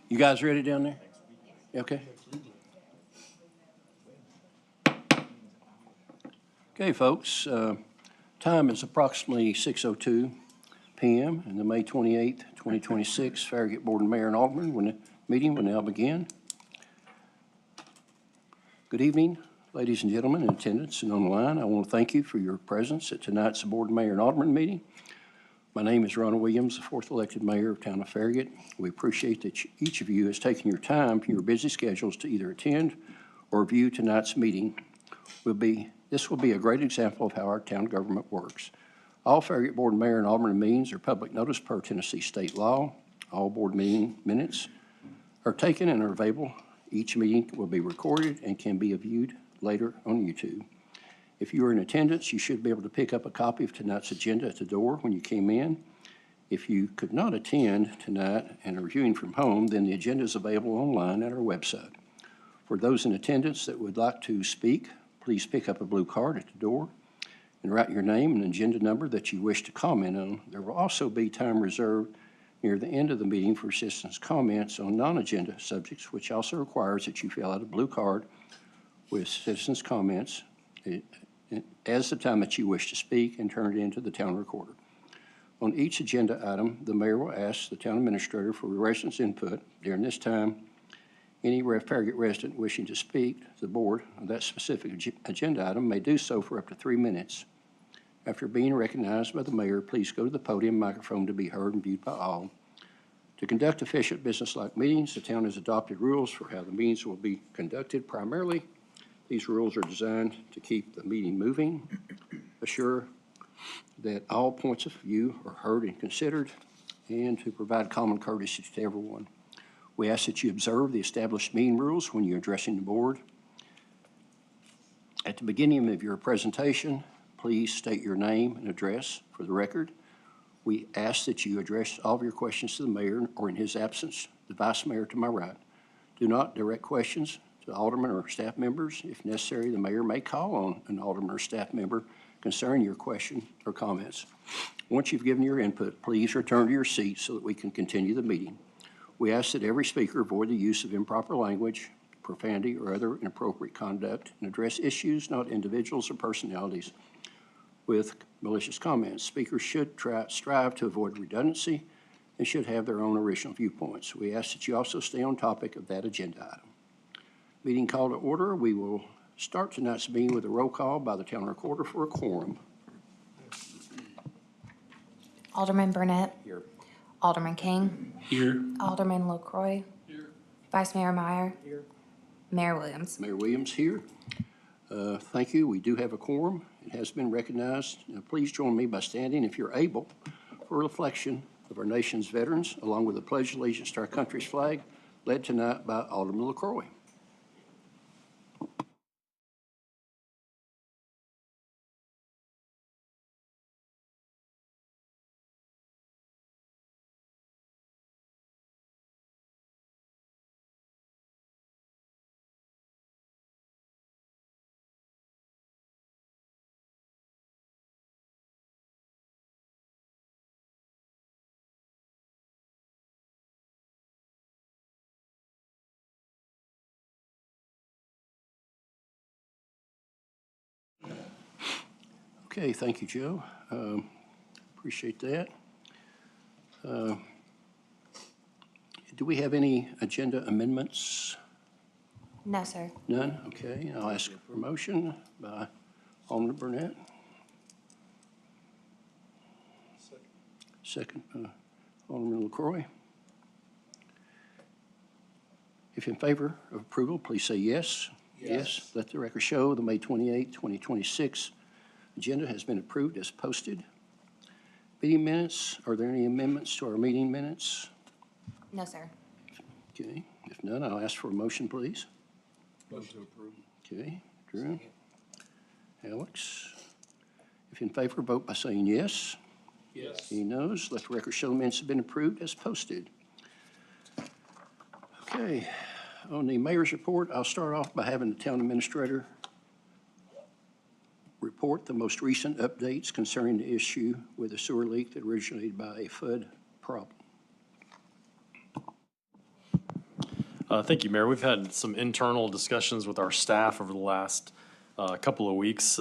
You guys ready down there? Okay. Okay, folks. Time is approximately 6:02 p.m. and the May 28th, 2026 Farragut Board of Mayor and Alderman meeting will now begin. Good evening, ladies and gentlemen in attendance and online. I want to thank you for your presence at tonight's Board of Mayor and Alderman meeting. My name is Ronald Williams, the fourth elected mayor of town of Farragut. We appreciate that each of you has taken your time from your busy schedules to either attend or view tonight's meeting. This will be a great example of how our town government works. All Farragut Board of Mayor and Alderman meetings are public notice per Tennessee state law. All board meeting minutes are taken and are available. Each meeting will be recorded and can be viewed later on YouTube. If you are in attendance, you should be able to pick up a copy of tonight's agenda at the door when you came in. If you could not attend tonight and are viewing from home, then the agenda is available online at our website. For those in attendance that would like to speak, please pick up a blue card at the door and write your name and agenda number that you wish to comment on. There will also be time reserved near the end of the meeting for citizens' comments on non-agenda subjects, which also requires that you fill out a blue card with citizens' comments as the time that you wish to speak and turn it into the town recorder. On each agenda item, the mayor will ask the town administrator for residents' input. During this time, any Farragut resident wishing to speak to the board on that specific agenda item may do so for up to 3 minutes. After being recognized by the mayor, please go to the podium microphone to be heard and viewed by all. To conduct efficient business-like meetings, the town has adopted rules for how the meetings will be conducted. Primarily, these rules are designed to keep the meeting moving, assure that all points of view are heard and considered, and to provide common courtesy to everyone. We ask that you observe the established meeting rules when you're addressing the board. At the beginning of your presentation, please state your name and address for the record. We ask that you address all of your questions to the mayor or, in his absence, the vice mayor to my right. Do not direct questions to aldermen or staff members. If necessary, the mayor may call on an alderman or staff member concerning your question or comments. Once you've given your input, please return to your seat so that we can continue the meeting. We ask that every speaker avoid the use of improper language, profanity, or other inappropriate conduct and address issues, not individuals or personalities, with malicious comments. Speakers should strive to avoid redundancy and should have their own original viewpoints. We ask that you also stay on topic of that agenda item. Meeting call to order. We will start tonight's meeting with a roll call by the town recorder for a quorum. Alderman Burnett. Here. Alderman King. Here. Alderman LaCroix. Here. Vice Mayor Meyer. Here. Mayor Williams. Mayor Williams here. Thank you. We do have a quorum. It has been recognized. Now, please join me by standing, if you're able, for a reflection of our nation's veterans, along with the Pledge of Allegiance to our country's flag, led tonight by Alderman LaCroix. Okay, thank you, Joe. Appreciate that. Do we have any agenda amendments? No, sir. None? Okay, I'll ask for a motion by Alderman Burnett. Second, Alderman LaCroix. If in favor of approval, please say yes. Yes. Let the record show the May 28, 2026 agenda has been approved as posted. Meeting minutes, are there any amendments to our meeting minutes? No, sir. Okay, if none, I'll ask for a motion, please. Motion to approve. Okay, Drew. Alex. If in favor, vote by saying yes. Yes. Any noes? Let the record show the minutes have been approved as posted. Okay, on the mayor's report, I'll start off by having the town administrator report the most recent updates concerning the issue with a sewer leak that originated by a FUD problem. Thank you, Mayor. We've had some internal discussions with our staff over the last couple of weeks.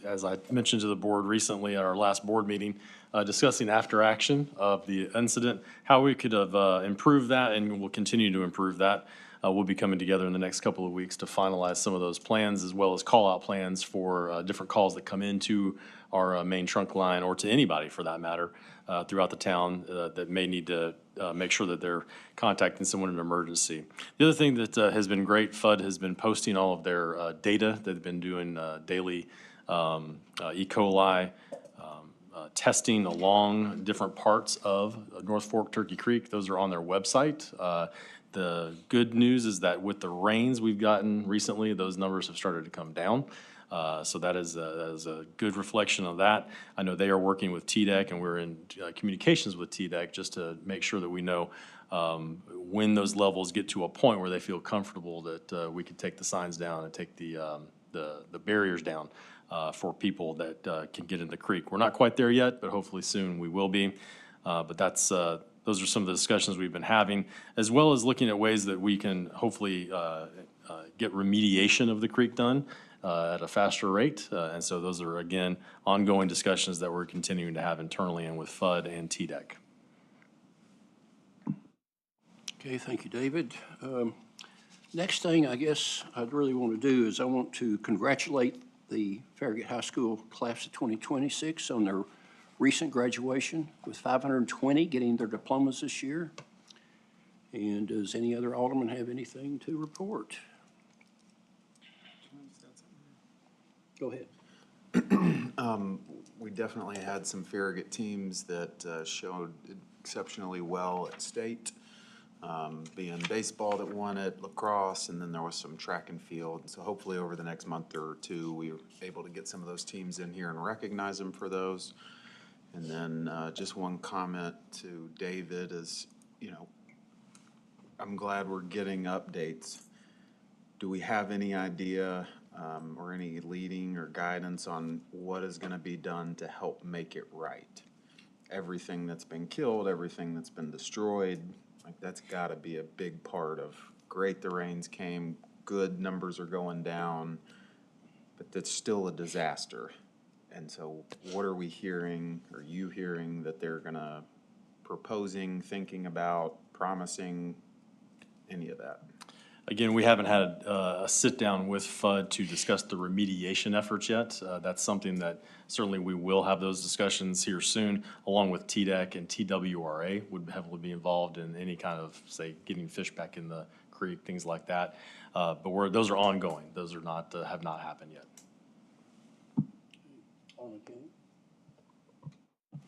As I mentioned to the board recently at our last board meeting, discussing after action of the incident, how we could have improved that, and we'll continue to improve that. We'll be coming together in the next couple of weeks to finalize some of those plans, as well as call-out plans for different calls that come into our main trunk line, or to anybody for that matter, throughout the town that may need to make sure that they're contacting someone in an emergency. The other thing that has been great, FUD has been posting all of their data. They've been doing daily E. coli testing along different parts of North Fork Turkey Creek. Those are on their website. The good news is that with the rains we've gotten recently, those numbers have started to come down. So that is a good reflection of that. I know they are working with TDEC, and we're in communications with TDEC just to make sure that we know when those levels get to a point where they feel comfortable that we can take the signs down and take the barriers down for people that can get in the creek. We're not quite there yet, but hopefully soon we will be. But those are some of the discussions we've been having, as well as looking at ways that we can hopefully get remediation of the creek done at a faster rate. And so those are, again, ongoing discussions that we're continuing to have internally and with FUD and TDEC. Okay, thank you, David. Next thing I guess I'd really want to do is I want to congratulate the Farragut High School class of 2026 on their recent graduation, with 520 getting their diplomas this year. And does any other alderman have anything to report? Go ahead. We definitely had some Farragut teams that showed exceptionally well at state, being baseball that won it, lacrosse, and then there was some track and field. So hopefully over the next month or two, we were able to get some of those teams in here and recognize them for those. And then just one comment to David is, I'm glad we're getting updates. Do we have any idea or any leading or guidance on what is going to be done to help make it right? Everything that's been killed, everything that's been destroyed, like that's got to be a big part of, great, the rains came, good, numbers are going down, but that's still a disaster. And so what are we hearing, or you hearing, that they're going to proposing, thinking about, promising, any of that? Again, we haven't had a sit-down with FUD to discuss the remediation efforts yet. That's something that certainly we will have those discussions here soon, along with TDEC and TWRA would heavily be involved in any kind of, say, getting fish back in the creek, things like that. But those are ongoing. Those are not have not happened yet.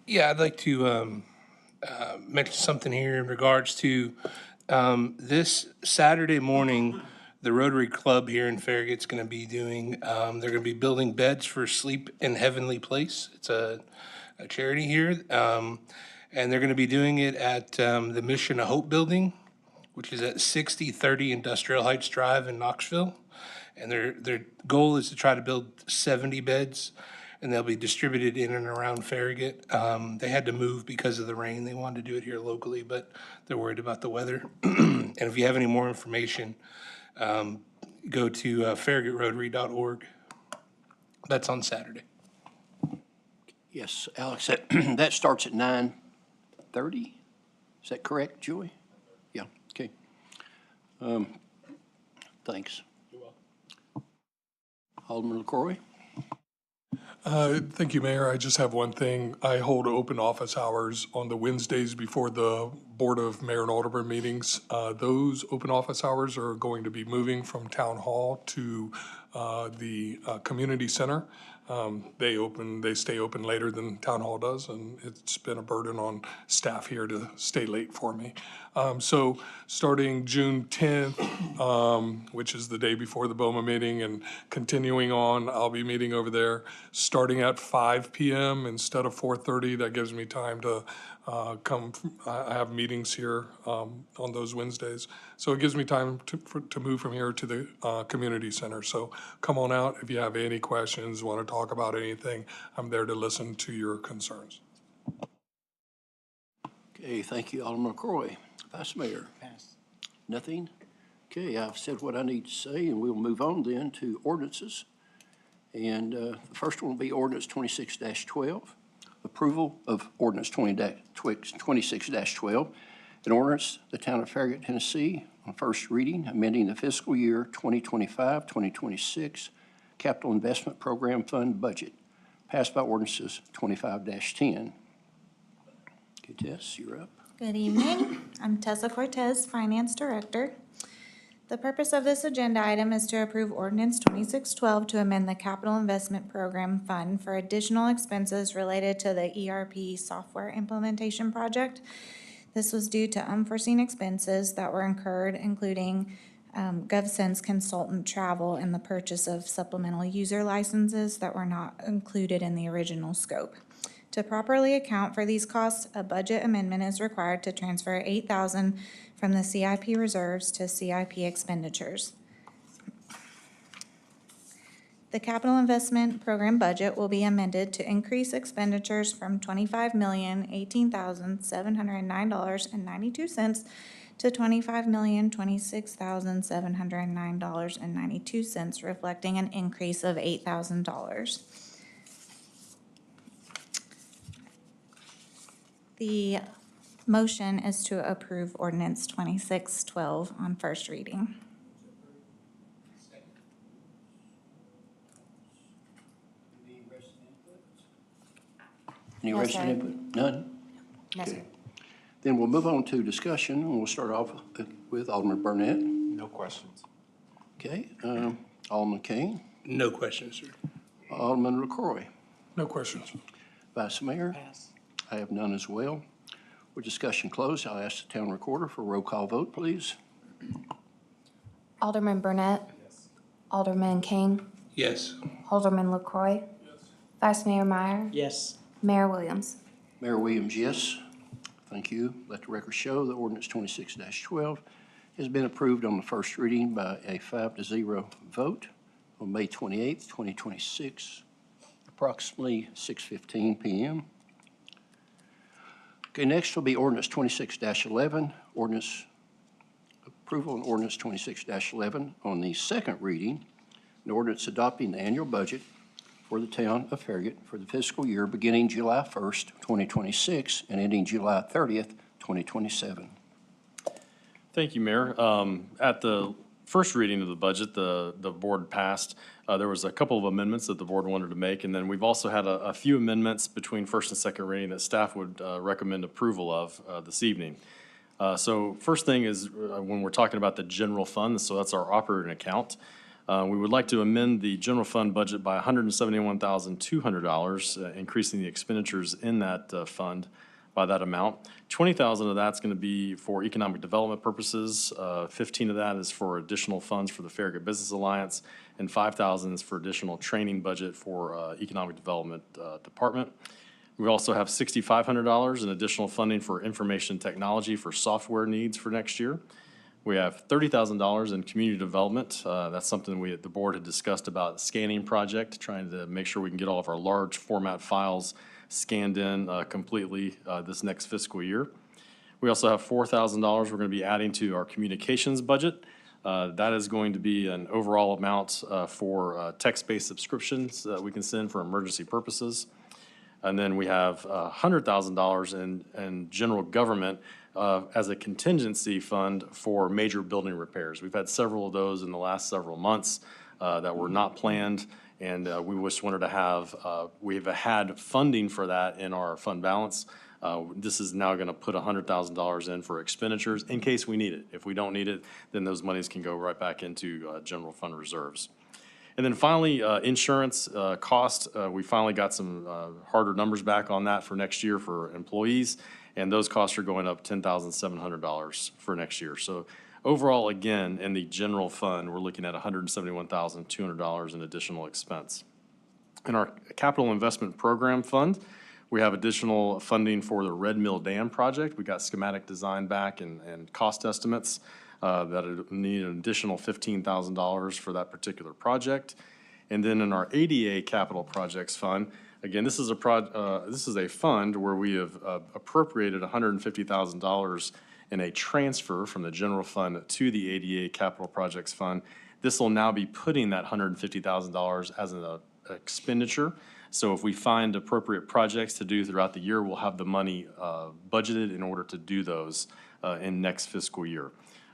Yeah, I'd like to mention something here in regards to this Saturday morning, the Rotary Club here in Farragut's going to be doing, they're going to be building beds for Sleep in Heavenly Place. It's a charity here, and they're going to be doing it at the Mission of Hope building, which is at 6030 Industrial Heights Drive in Knoxville. And their goal is to try to build 70 beds, and they'll be distributed in and around Farragut. They had to move because of the rain. They wanted to do it here locally, but they're worried about the weather. And if you have any more information, go to farragutrotary.org. That's on Saturday. Yes, Alex, that starts at 9:30? Is that correct, Julie? Yeah, okay. Thanks. You're welcome. Alderman LaCroy? Thank you, Mayor. I just have one thing. I hold open office hours on the Wednesdays before the Board of Mayor and Alderman meetings. Those open office hours are going to be moving from Town Hall to the Community Center. They stay open later than Town Hall does, and it's been a burden on staff here to stay late for me. So starting June 10th, which is the day before the BOMA meeting, and continuing on, I'll be meeting over there starting at 5 p.m. instead of 4:30. That gives me time to come. I have meetings here on those Wednesdays. So it gives me time to move from here to the community center. So come on out if you have any questions, want to talk about anything. I'm there to listen to your concerns. Okay, thank you, Alderman LaCroy. Vice Mayor? Pass. Nothing? Okay, I've said what I need to say, and we'll move on then to ordinances. And the first one will be ordinance 26-12. Approval of ordinance 26-12. An ordinance, the town of Farragut, Tennessee, on first reading, amending the fiscal year 2025-2026 capital investment program fund budget, passed by ordinances 25-10. Okay, Tess, you're up. Good evening. I'm Tessa Cortez, Finance Director. The purpose of this agenda item is to approve Ordinance 2612 to amend the Capital Investment Program Fund for additional expenses related to the ERP software implementation project. This was due to unforeseen expenses that were incurred, including GovSense consultant travel and the purchase of supplemental user licenses that were not included in the original scope. To properly account for these costs, a budget amendment is required to transfer $8,000 from the CIP reserves to CIP expenditures. The capital investment program budget will be amended to increase expenditures from $25,018,709.92 to $25,026,709.92, reflecting an increase of $8,000. The motion is to approve ordinance 2612 on first reading. Any No, resident sir. input? None? No, sir. Okay. Then we'll move on to discussion, and we'll start off with Alderman Burnett. No questions. Okay, Alderman Kane, No questions, sir. Alderman LaCroy, No questions. Vice Mayor. I have none as well. With discussion closed, I'll ask the town recorder for a roll call vote, please. Alderman Burnett. Alderman Kane. Yes. Alderman LaCroy. Vice Mayor Meyer. Yes. Mayor Williams. Mayor Williams, yes. Thank you. Let the record show that ordinance 26-12 has been approved on the first reading by a 5-0 vote on May 28th, 2026, approximately 6:15 p.m. Okay, next will be ordinance 26-11, ordinance approval on ordinance 26-11 on the second reading, an ordinance adopting the annual budget for the town of Farragut for the fiscal year beginning July 1st, 2026 and ending July 30th, 2027. Thank you, Mayor. At the first reading of the budget, the board passed. There was a couple of amendments that the board wanted to make, and then we've also had a few amendments between first and second reading that staff would recommend approval of this evening. So first thing is when we're talking about the general fund, so that's our operating account. We would like to amend the general fund budget by $171,200, increasing the expenditures in that fund by that amount. $20,000 of that's going to be for economic development purposes. $15,000 of that is for additional funds for the Farragut Business Alliance, and $5,000 is for additional training budget for economic development department. We also have $6,500 in additional funding for information technology for software needs for next year. We have $30,000 in community development. That's something the board had discussed about scanning project, trying to make sure we can get all of our large format files scanned in completely this next fiscal year. We also have $4,000 we're going to be adding to our communications budget. That is going to be an overall amount for text-based subscriptions that we can send for emergency purposes. And then we have $100,000 in general government as a contingency fund for major building repairs. We've had several of those in the last several months that were not planned, and we just wanted to have, we've had funding for that in our fund balance. This is now going to put $100,000 in for expenditures in case we need it. If we don't need it, then those monies can go right back into general fund reserves. And then finally, insurance cost, we finally got some harder numbers back on that for next year for employees, and those costs are going up $10,700 for next year. So overall, again, in the general fund, we're looking at $171,200 in additional expense. In our capital investment program fund, we have additional funding for the Red Mill Dam project. We got schematic design back and cost estimates that need an additional $15,000 for that particular project. And then in our ADA capital projects fund, again, this is a fund where we have appropriated $150,000 in a transfer from the general fund to the ADA Capital Projects Fund. This will now be putting that $150,000 as an expenditure. So if we find appropriate projects to do throughout the year, we'll have the money budgeted in order to do those in next fiscal year.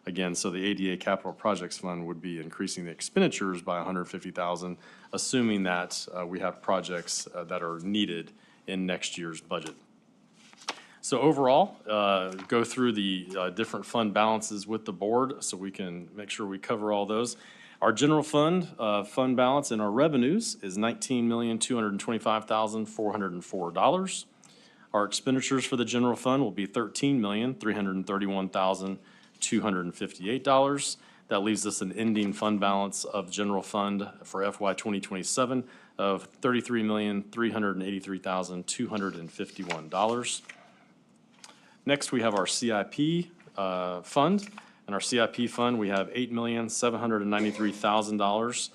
Again, so the ADA Capital Projects Fund would be increasing the expenditures by $150,000, assuming that we have projects that are needed in next year's budget. So overall, go through the different fund balances with the board so we can make sure we cover all those. Our general fund balance and our revenues is $19,225,404. Our expenditures for the general fund will be $13,331,258. That leaves us an ending fund balance of general fund for FY 2027 of $33,383,251. Next, we have our CIP fund. In our CIP fund, we have $8,793,000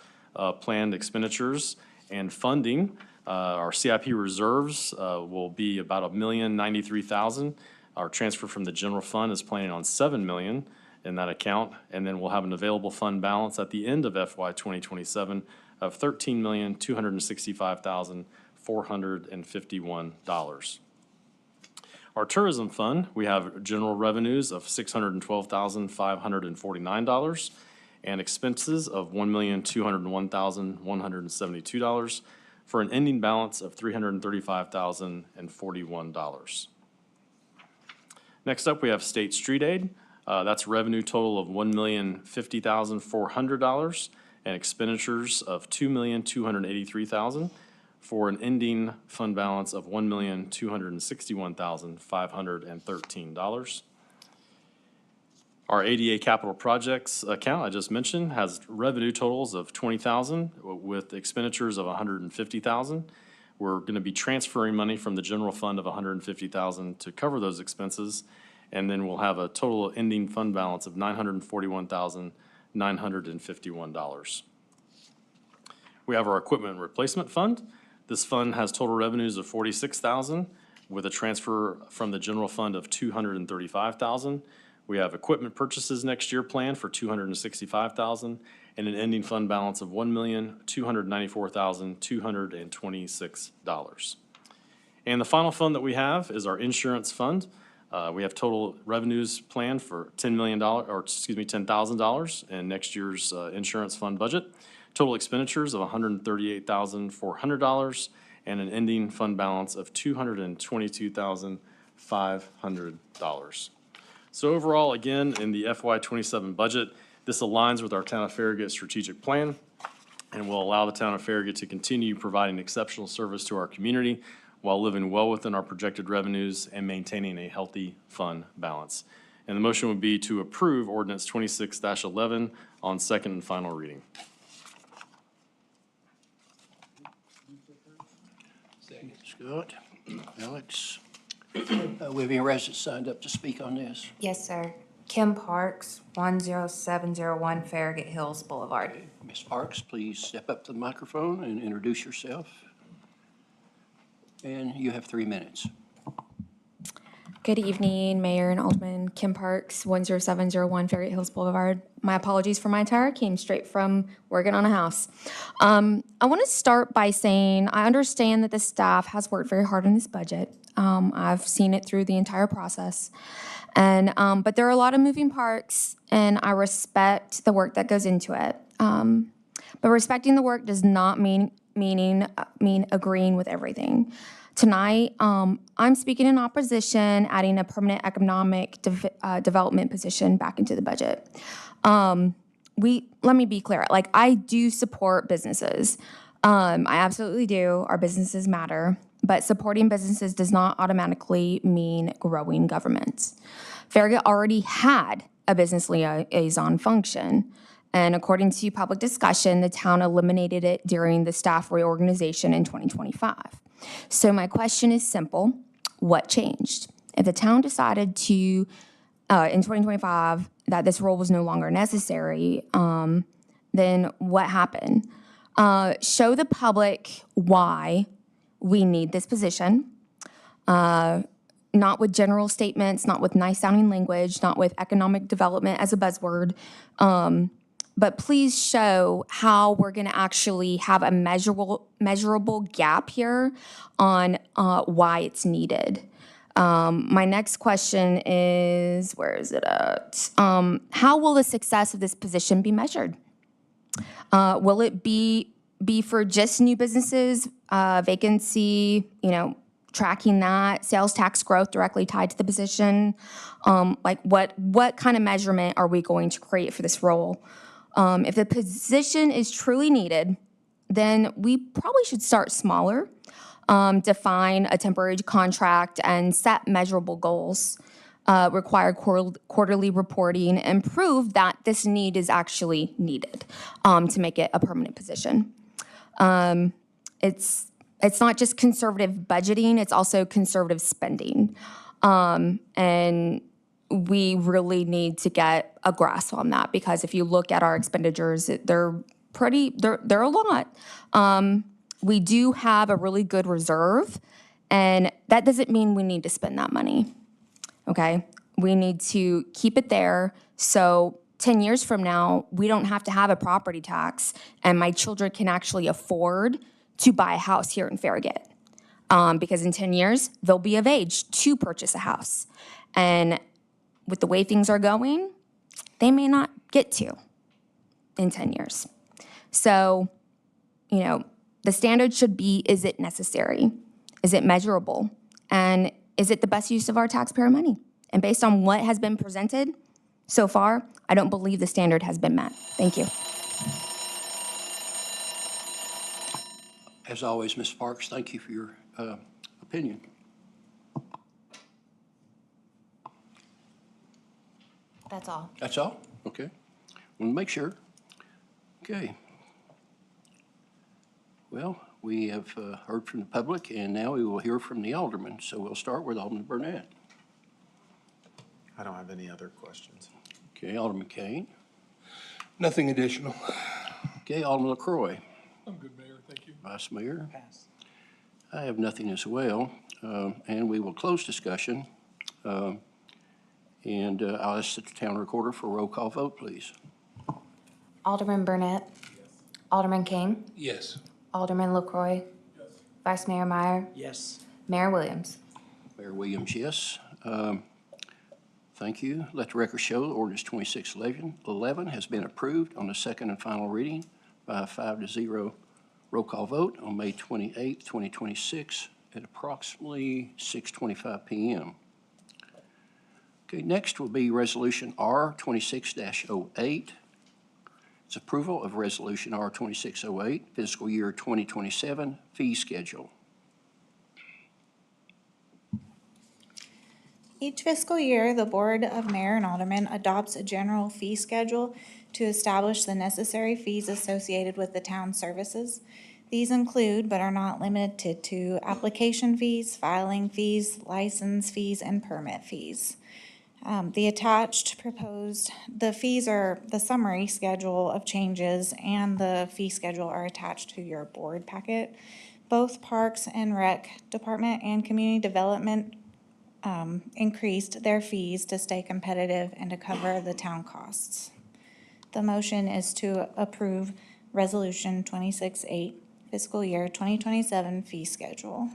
planned expenditures and funding. Our CIP reserves will be about $1,093,000. Our transfer from the general fund is planning on $7 million in that account, and then we'll have an available fund balance at the end of FY 2027 of $13,265,451. Our tourism fund, we have general revenues of $612,549 and expenses of $1,201,172 for an ending balance of $335,041. Next up, we have state street aid. That's revenue total of $1,050,400 and expenditures of $2,283,000 for an ending fund balance of $1,261,513. Our ADA Capital Projects account I just mentioned has revenue totals of $20,000 with expenditures of $150,000. We're going to be transferring money from the general fund of $150,000 to cover those expenses, and then we'll have a total ending fund balance of $941,951. We have our equipment replacement fund. This fund has total revenues of $46,000 with a transfer from the general fund of $235,000. We have equipment purchases next year planned for $265,000 and an ending fund balance of $1,294,226. And the final fund that we have is our insurance fund. We have total revenues planned for $10,000 in next year's insurance fund budget. Total expenditures of $138,400 and an ending fund balance of $222,500. So overall, again, in the FY 27 budget, this aligns with our Town of Farragut strategic plan and will allow the Town of Farragut to continue providing exceptional service to our community while living well within our projected revenues and maintaining a healthy fund balance. And the motion would be to approve ordinance 26-11 on second and final reading. Scott, Alex, we have any residents signed up to speak on this? Yes, sir. Kim Parks, 10701 Farragut Hills Boulevard. Ms. Parks, please step up to the microphone and introduce yourself. And you have 3 minutes. Good evening, Mayor and Alderman. Kim Parks, 10701 Farragut Hills Boulevard. My apologies for my attire. Came straight from working on a house. I want to start by saying I understand that the staff has worked very hard on this budget. I've seen it through the entire process. But there are a lot of moving parts, and I respect the work that goes into it. But respecting the work does not mean agreeing with everything. Tonight, I'm speaking in opposition, adding a permanent economic development position back into the budget. Let me be clear, I do support businesses. I absolutely do. Our businesses matter. But supporting businesses does not automatically mean growing government. Farragut already had a business liaison function. And according to public discussion, the town eliminated it during the staff reorganization in 2025. So my question is simple. What changed? If the town decided to, in 2025, that this role was no longer necessary, then what happened? Show the public why we need this position. not with general statements, not with nice sounding language, not with economic development as a buzzword. But please show how we're going to actually have a measurable gap here on why it's needed. My next question is, where is it at? How will the success of this position be measured? Will it be for just new businesses, vacancy, tracking that, sales tax growth directly tied to the position? Like what kind of measurement are we going to create for this role? If the position is truly needed, then we probably should start smaller, define a temporary contract and set measurable goals, require quarterly reporting, and prove that this need is actually needed to make it a permanent position. It's not just conservative budgeting, it's also conservative spending. And we really need to get a grasp on that, because if you look at our expenditures, they're a lot. We do have a really good reserve, and that doesn't mean we need to spend that money, okay? We need to keep it there so 10 years from now, we don't have to have a property tax, and my children can actually afford to buy a house here in Farragut. Because in 10 years, they'll be of age to purchase a house. And with the way things are going, they may not get to in 10 years. So, the standard should be, is it necessary? Is it measurable? And is it the best use of our taxpayer money? And based on what has been presented so far, I don't believe the standard has been met. Thank you. As always, Ms. Parks, thank you for your opinion. That's all. That's all? Okay. Want to make sure. Okay. Well, we have heard from the public, and now we will hear from the alderman. So we'll start with Alderman Burnett. I don't have any other questions. Okay, Alderman Kane. Nothing additional. Okay, Alderman LaCroy. I'm good, Mayor, thank you. Vice Mayor. I have nothing as well, and we will close discussion. And I'll ask the town recorder for a roll call vote, please. Alderman Burnett. Yes. Alderman King. Yes. Alderman LaCroy. Yes. Vice Mayor Meyer. Yes. Mayor Williams. Mayor Williams, yes. Thank you. Let the record show ordinance 2611 has been approved on the second and final reading by a 5-0 roll call vote on May 28, 2026 at approximately 6:25 p.m. Okay, next will be Resolution R 26-08. It's approval of Resolution R 2608, fiscal year 2027 fee schedule. Each fiscal year, the Board of Mayor and Aldermen adopts a general fee schedule to establish the necessary fees associated with the town's services. These include, but are not limited to, application fees, filing fees, license fees, and permit fees. The attached proposed, the fees are the summary schedule of changes, and the fee schedule are attached to your board packet. Both Parks and Rec Department and Community Development increased their fees to stay competitive and to cover the town costs. The motion is to approve Resolution 26-8, fiscal year 2027 fee schedule.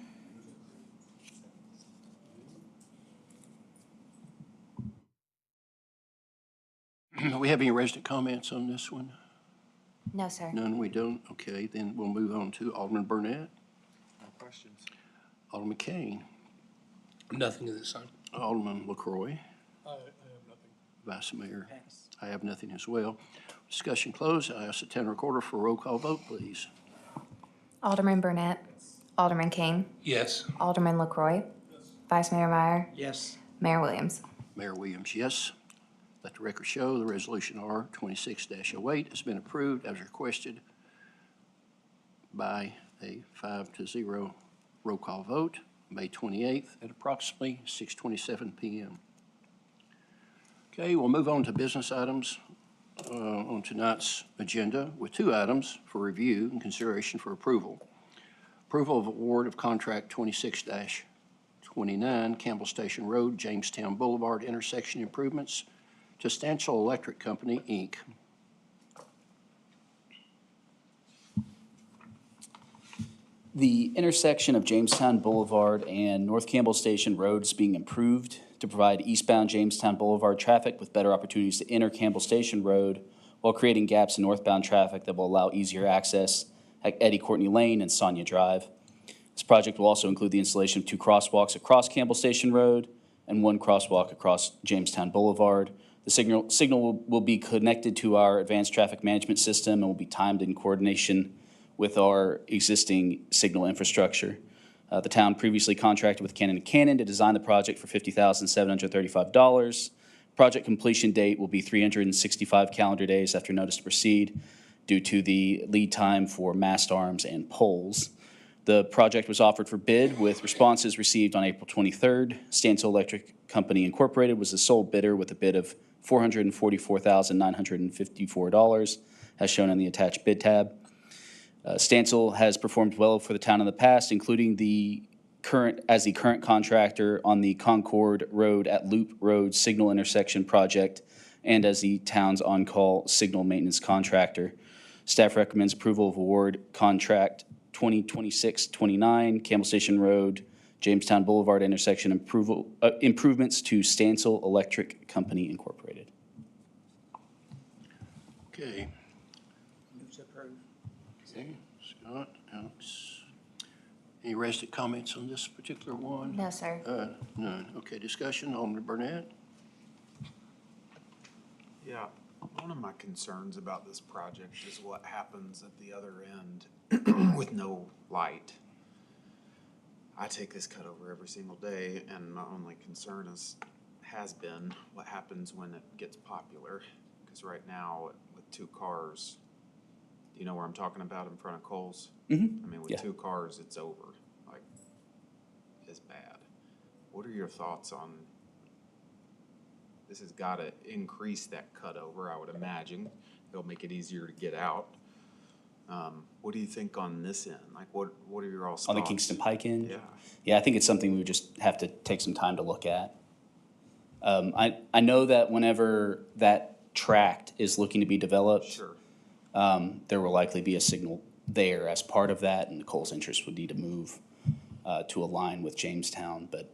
Do we have any resident comments on this one? No, sir. None, we don't. Okay, then we'll move on to Alderman Burnett, No questions. Alderman Kane, Nothing at this time. Alderman LaCroy, I have nothing. Vice Mayor. Pass. I have nothing as well. Discussion closed. I ask the town recorder for a roll call vote, please. Alderman Burnett. Alderman King. Yes. Alderman LaCroy. Vice Mayor Meyer. Yes. Mayor Williams. Mayor Williams, yes. Let the record show the resolution R 26-08 has been approved as requested by a 5-0 roll call vote, May 28th at approximately 6:27 p.m. Okay, we'll move on to business items on tonight's agenda with two items for review and consideration for approval. Approval of award of contract 26-12 29 Campbell Station Road, Jamestown Boulevard intersection improvements to Stansel Electric Company, Inc. The intersection of Jamestown Boulevard and North Campbell Station Road is being improved to provide eastbound Jamestown Boulevard traffic with better opportunities to enter Campbell Station Road while creating gaps in northbound traffic that will allow easier access at Eddie Courtney Lane and Sonia Drive. This project will also include the installation of 2 crosswalks across Campbell Station Road and 1 crosswalk across Jamestown Boulevard. The signal will be connected to our advanced traffic management system and will be timed in coordination with our existing signal infrastructure. The town previously contracted with Cannon & Cannon to design the project for $50,735. Project completion date will be 365 calendar days after notice to proceed due to the lead time for mast arms and poles. The project was offered for bid with responses received on April 23rd. Stansel Electric Company Incorporated was the sole bidder with a bid of $444,954, as shown in the attached bid tab. Stansel has performed well for the town in the past, including the current contractor on the Concord Road at Loop Road signal intersection project and as the town's on-call signal maintenance contractor. Staff recommends approval of award contract 2026-29 Campbell Station Road, Jamestown Boulevard intersection improvements to Stansel Electric Company Incorporated. Okay. Okay, Scott, Alex. Any resident comments on this particular one? No, sir. None. Okay, discussion, Alderman Burnett? Yeah, one of my concerns about this project is what happens at the other end with no light. I take this cutover every single day, and my only concern has been what happens when it gets popular. Because right now, with 2 cars, do you know where I'm talking about in front of Kohl's? Mm-hmm. I mean, with 2 cars, it's over. Like, it's bad. What are your thoughts on, this has got to increase that cutover, I would imagine. It'll make it easier to get out. What do you think on this end? Like, what are your all thoughts? On the Kingston Pike end? Yeah. Yeah, I think it's something we would just have to take some time to look at. I know that whenever that tract is looking to be developed, Sure. There will likely be a signal there as part of that, and Cole's interest would need to move to align with Jamestown, but.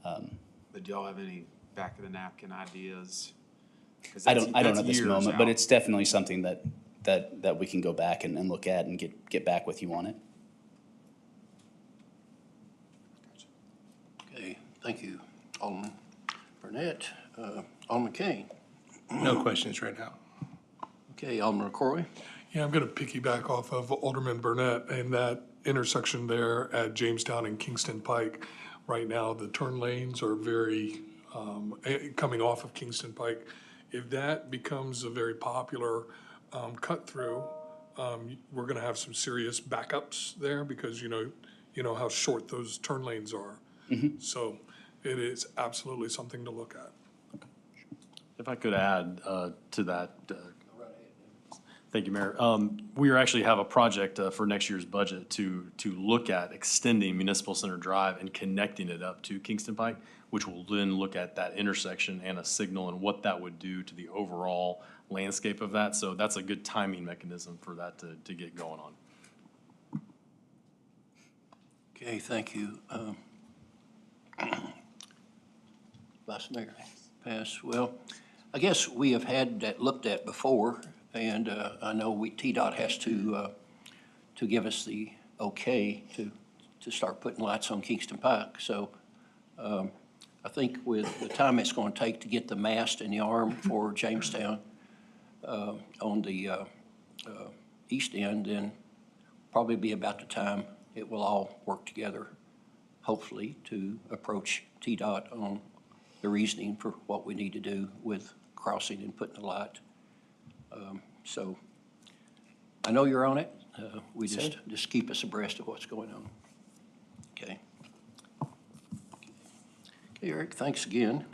But do y'all have any back of the napkin ideas? I don't at this years moment, but out. it's definitely something that we can go back and look at and get back with you on it. Okay, thank you, Alderman Burnett. Alderman Kane? No questions right now. Okay, Alderman Corey? Yeah, I'm going to piggyback off of Alderman Burnett and that intersection there at Jamestown and Kingston Pike. Right now, the turn lanes are very, coming off of Kingston Pike. If that becomes a very popular cut through, we're going to have some serious backups there because you know how short those turn lanes are. Mm-hmm. So it is absolutely something to look at. If I could add to that, thank you, Mayor. We actually have a project for next year's budget to look at extending Municipal Center Drive and connecting it up to Kingston Pike, which will then look at that intersection and a signal and what that would do to the overall landscape of that. So that's a good timing mechanism for that to get going on. Okay, thank you. Vice Mayor, pass. Well, I guess we have had that looked at before, and I know TDOT has to give us the okay to start putting lights on Kingston Pike. So I think with the time it's going to take to get the mast and the arm for Jamestown on the east end, then probably be about the time it will all work together, hopefully, to approach TDOT on the reasoning for what we need to do with crossing and putting the light. So I know you're on it. We just keep us abreast of what's going on. Okay. Okay, Eric, thanks again.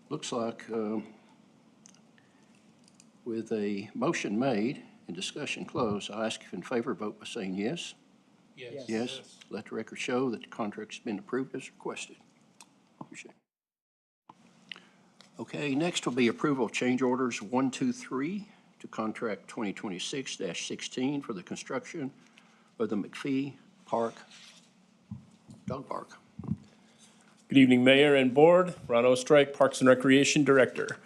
Looks like with a motion made and discussion closed, I ask if in favor, vote by saying yes. Yes. Yes. Let the record show that the contract's been approved as requested. Appreciate it. Okay, next will be approval of change orders 1, 2, 3 to contract 2026-16 for the construction of the McPhee Park Dog Park. Good evening, Mayor and Board. Ron Ostrike, Parks and Recreation Director.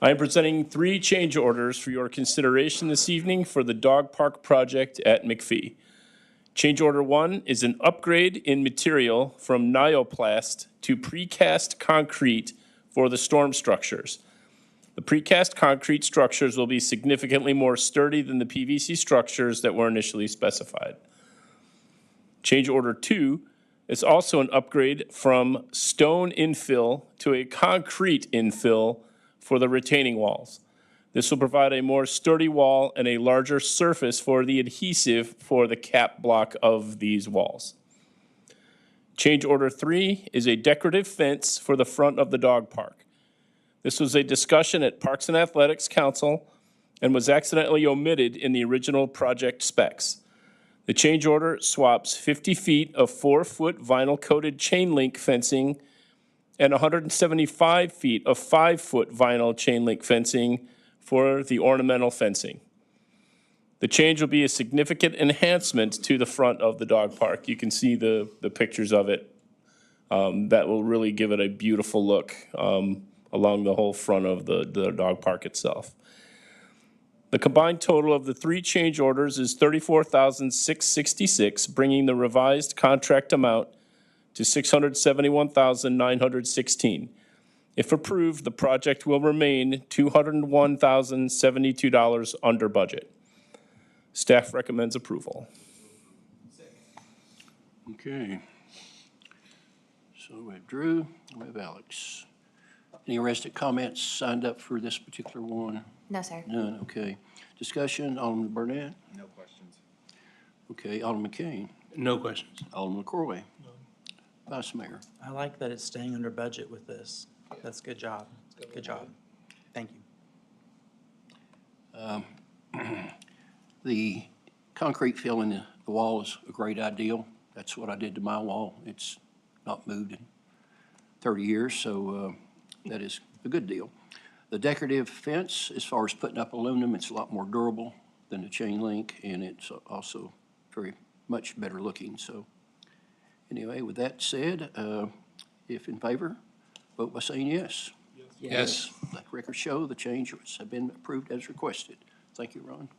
I am presenting 3 change orders for your consideration this evening for the dog park project at McPhee. Change order 1 is an upgrade in material from Nioplast to precast concrete for the storm structures. The precast concrete structures will be significantly more sturdy than the PVC structures that were initially specified. Change order 2 is also an upgrade from stone infill to a concrete infill for the retaining walls. This will provide a more sturdy wall and a larger surface for the adhesive for the cap block of these walls. Change order 3 is a decorative fence for the front of the dog park. This was a discussion at Parks and Athletics Council and was accidentally omitted in the original project specs. The change order swaps 50 feet of 4-foot vinyl-coated chain link fencing and 175 feet of 5-foot vinyl chain link fencing for the ornamental fencing. The change will be a significant enhancement to the front of the dog park. You can see the pictures of it. That will really give it a beautiful look along the whole front of the dog park itself. The combined total of the 3 change orders is $34,666, bringing the revised contract amount to $671,916. If approved, the project will remain $201,072 under budget. Staff recommends approval. Okay. So we have Drew, we have Alex. Any resident comments signed up for this particular one? No, sir. None, okay. Discussion, Alderman Burnett? No questions. Okay, Alderman Kane? No questions. Alderman LaCroy? Vice Mayor? I like that it's staying under budget with this. That's a good job. Good job. Thank you. The concrete fill in the wall is a great idea. That's what I did to my wall. It's not moved in 30 years, so that is a good deal. The decorative fence, as far as putting up aluminum, it's a lot more durable than the chain link, and it's also very much better looking. So anyway, with that said, if in favor, vote by saying yes. Yes. Let the record show the changes have been approved as requested. Thank you, Ron.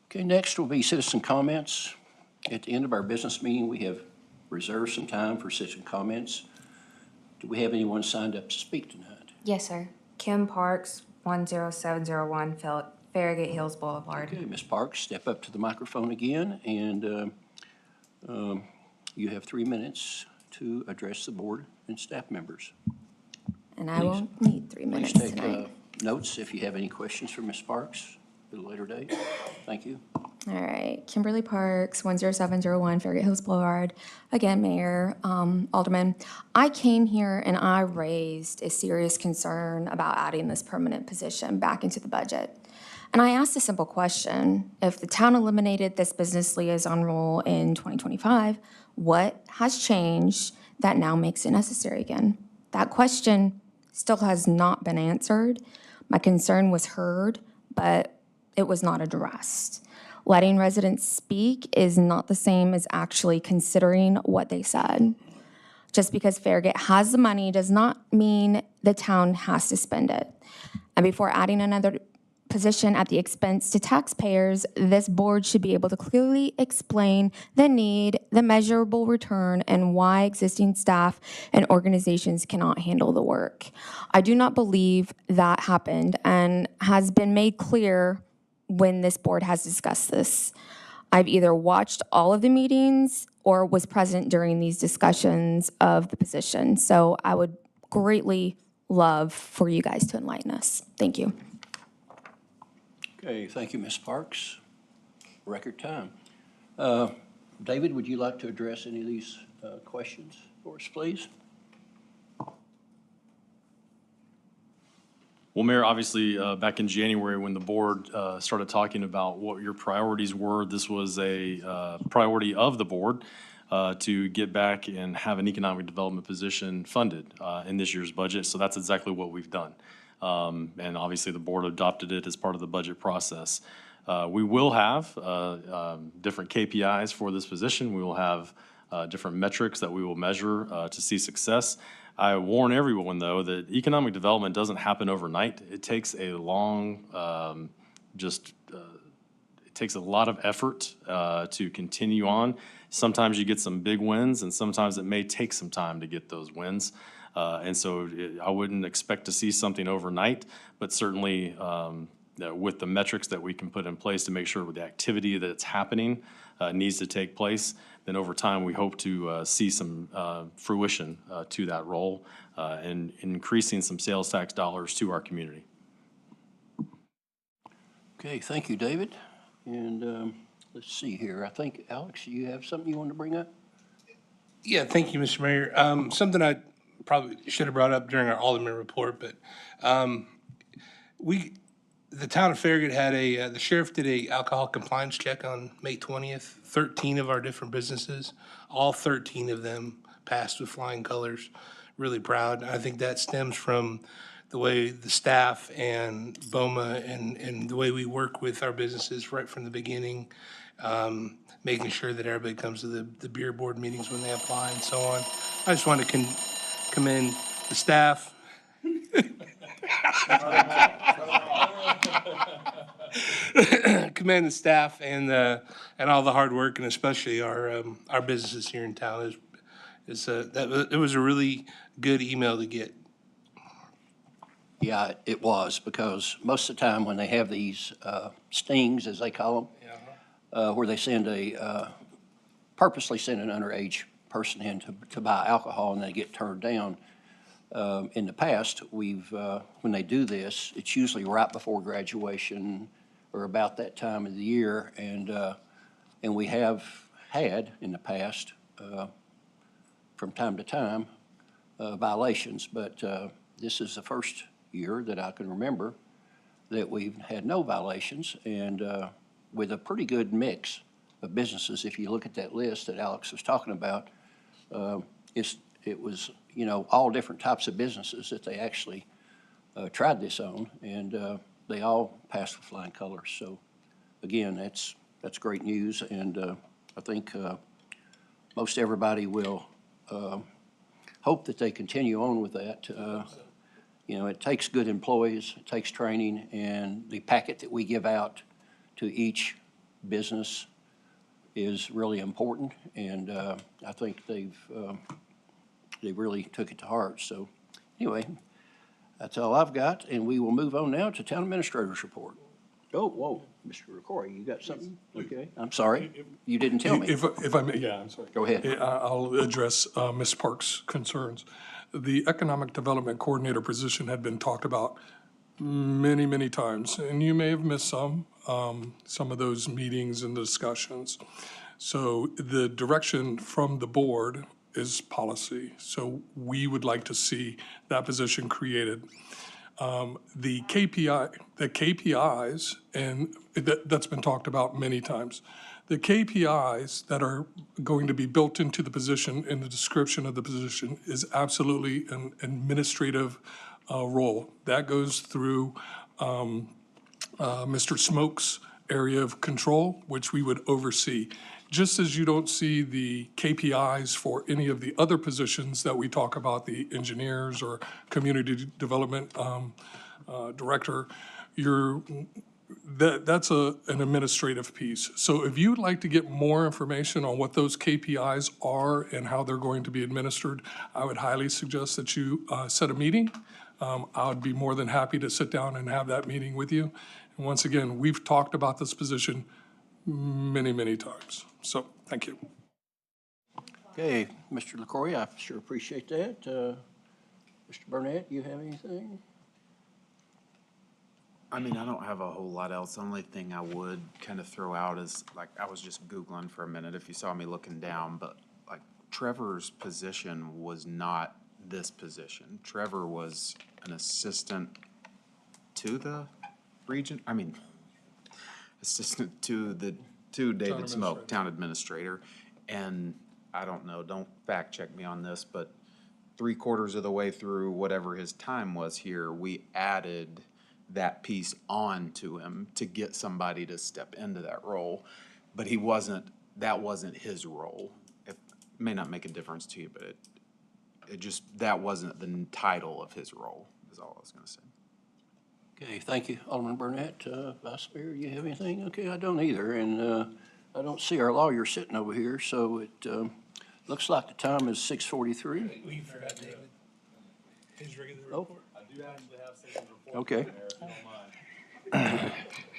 Okay, next will be citizen comments. At the end of our business meeting, we have reserved some time for citizen comments. Do we have anyone signed up to speak tonight? Yes, sir. Kim Parks, 10701 Farragut Hills Boulevard. Okay, Ms. Parks, step up to the microphone again, and you have 3 minutes to address the board and staff members. And I won't need 3 minutes Please take tonight. notes if you have any questions for Ms. Parks at a later date. Thank you. All right, Kimberly Parks, 10701 Farragut Hills Boulevard. Again, Mayor, Alderman, I came here and I raised a serious concern about adding this permanent position back into the budget. And I asked a simple question. If the town eliminated this business liaison role in 2025, what has changed that now makes it necessary again? That question still has not been answered. My concern was heard, but it was not addressed. Letting residents speak is not the same as actually considering what they said. Just because Farragut has the money does not mean the town has to spend it. And before adding another position at the expense to taxpayers, this board should be able to clearly explain the need, the measurable return, and why existing staff and organizations cannot handle the work. I do not believe that happened and has been made clear when this board has discussed this. I've either watched all of the meetings or was present during these discussions of the position. So I would greatly love for you guys to enlighten us. Thank you. Okay, thank you, Ms. Parks. Record time. David, would you like to address any of these questions for us, please? Well, Mayor, obviously, back in January, when the board started talking about what your priorities were, this was a priority of the board to get back and have an economic development position funded in this year's budget. So that's exactly what we've done. And obviously, the board adopted it as part of the budget process. We will have different KPIs for this position. We will have different metrics that we will measure to see success. I warn everyone, though, that economic development doesn't happen overnight. It takes a long, it takes a lot of effort to continue on. Sometimes you get some big wins, and sometimes it may take some time to get those wins. And so I wouldn't expect to see something overnight, but certainly with the metrics that we can put in place to make sure with the activity that's happening needs to take place, then over time, we hope to see some fruition to that role and increasing some sales tax dollars to our community. Okay, thank you, David. And let's see here. I think, Alex, you have something you want to bring up? Yeah, thank you, Mr. Mayor. Something I probably should have brought up during our Alderman report, but the town of Farragut had the sheriff did a alcohol compliance check on May 20th. 13 of our different businesses, all 13 of them passed with flying colors. Really proud. I think that stems from the way the staff and BOMA and the way we work with our businesses right from the beginning, making sure that everybody comes to the beer board meetings when they apply and so on. I just want to commend the staff. Commend the staff and all the hard work, and especially our businesses here in town. It was a really good email to get. Yeah, it was, because most of the time when they have these stings, as they call them, where they purposely send an underage person in to buy alcohol and they get turned down. In the past, when they do this, it's usually right before graduation or about that time of the year, and we have had in the past, from time to time, violations, but this is the first year that I can remember that we've had no violations, and with a pretty good mix of businesses. If you look at that list that Alex was talking about, it was, all different types of businesses that they actually tried this on, and they all passed with flying colors. So again, that's great news, and I think most everybody will hope that they continue on with that. It takes good employees, it takes training, and the packet that we give out to each business is really important, and I think they really took it to heart. So anyway, that's all I've got, and we will move on now to Town Administrator's report. Oh, whoa, Mr. Recorey, you got something? Okay, I'm sorry, you didn't tell me. If I may, yeah, I'm sorry. Go ahead. I'll address Ms. Park's concerns. The Economic Development Coordinator position had been talked about many, many times, and you may have missed some of those meetings and discussions. So the direction from the board is policy. So we would like to see that position created. The KPIs, and that's been talked about many times. The KPIs that are going to be built into the position in the description of the position is absolutely an administrative role. That goes through Mr. Smoke's area of control, which we would oversee. Just as you don't see the KPIs for any of the other positions that we talk about, the engineers or community development director, that's an administrative piece. So if you'd like to get more information on what those KPIs are and how they're going to be administered, I would highly suggest that you set a meeting. I would be more than happy to sit down and have that meeting with you. And once again, we've talked about this position many, many times. So thank you. Okay, Mr. LaCroix, I sure appreciate that. Mr. Burnett, you have anything? I mean, I don't have a whole lot else. The only thing I would kind of throw out is, like, I was just Googling for a minute if you saw me looking down, but like Trevor's position was not this position. Trevor was an assistant to the region, I mean, assistant to David Smoke, town administrator. And I don't know, don't fact check me on this, but 3/4 of the way through whatever his time was here, we added that piece on to him to get somebody to step into that role. But that wasn't his role. It may not make a difference to you, but it just, that wasn't the title of his role, is all I was gonna say. Okay, thank you, Alderman Burnett. Vice Mayor, you have anything? Okay, I don't either, and I don't see our lawyer sitting over here, so it looks like the time is 6:43. We forgot David. His regular Oh. report. I do happen to have Citizen's report. Okay. Mayor, if you don't mind.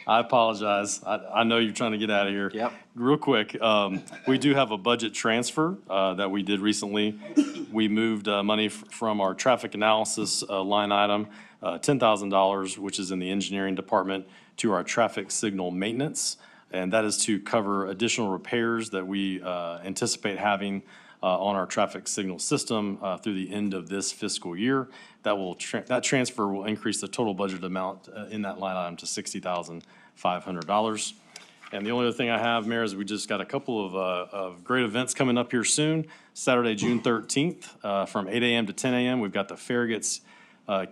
I apologize. I know you're trying to get out of here. Yep. Real quick, we do have a budget transfer that we did recently. We moved money from our traffic analysis line item, $10,000, which is in the engineering department, to our traffic signal maintenance. And that is to cover additional repairs that we anticipate having on our traffic signal system through the end of this fiscal year. That transfer will increase the total budget amount in that line item to $60,500. And the only other thing I have, Mayor, is we just got a couple of great events coming up here soon. Saturday, June 13th, from 8 a.m. to 10 a.m., we've got the Farragut's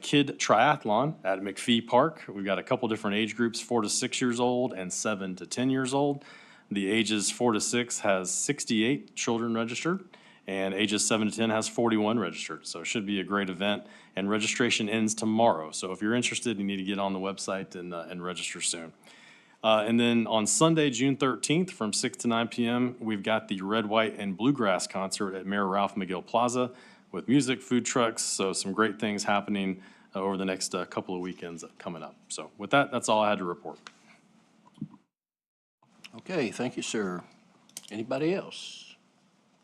Kid Triathlon at McPhee Park. We've got a couple different age groups, 4 to 6 years old and 7 to 10 years old. The ages 4 to 6 has 68 children registered, and ages 7 to 10 has 41 registered. So it should be a great event, and registration ends tomorrow. So if you're interested, you need to get on the website and register soon. And then on Sunday, June 13th, from 6 to 9 p.m., we've got the Red, White, and Bluegrass concert at Mayor Ralph McGill Plaza with music, food trucks, so some great things happening over the next couple of weekends coming up. So with that, that's all I had to report. Okay, thank you, sir. Anybody else?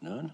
None?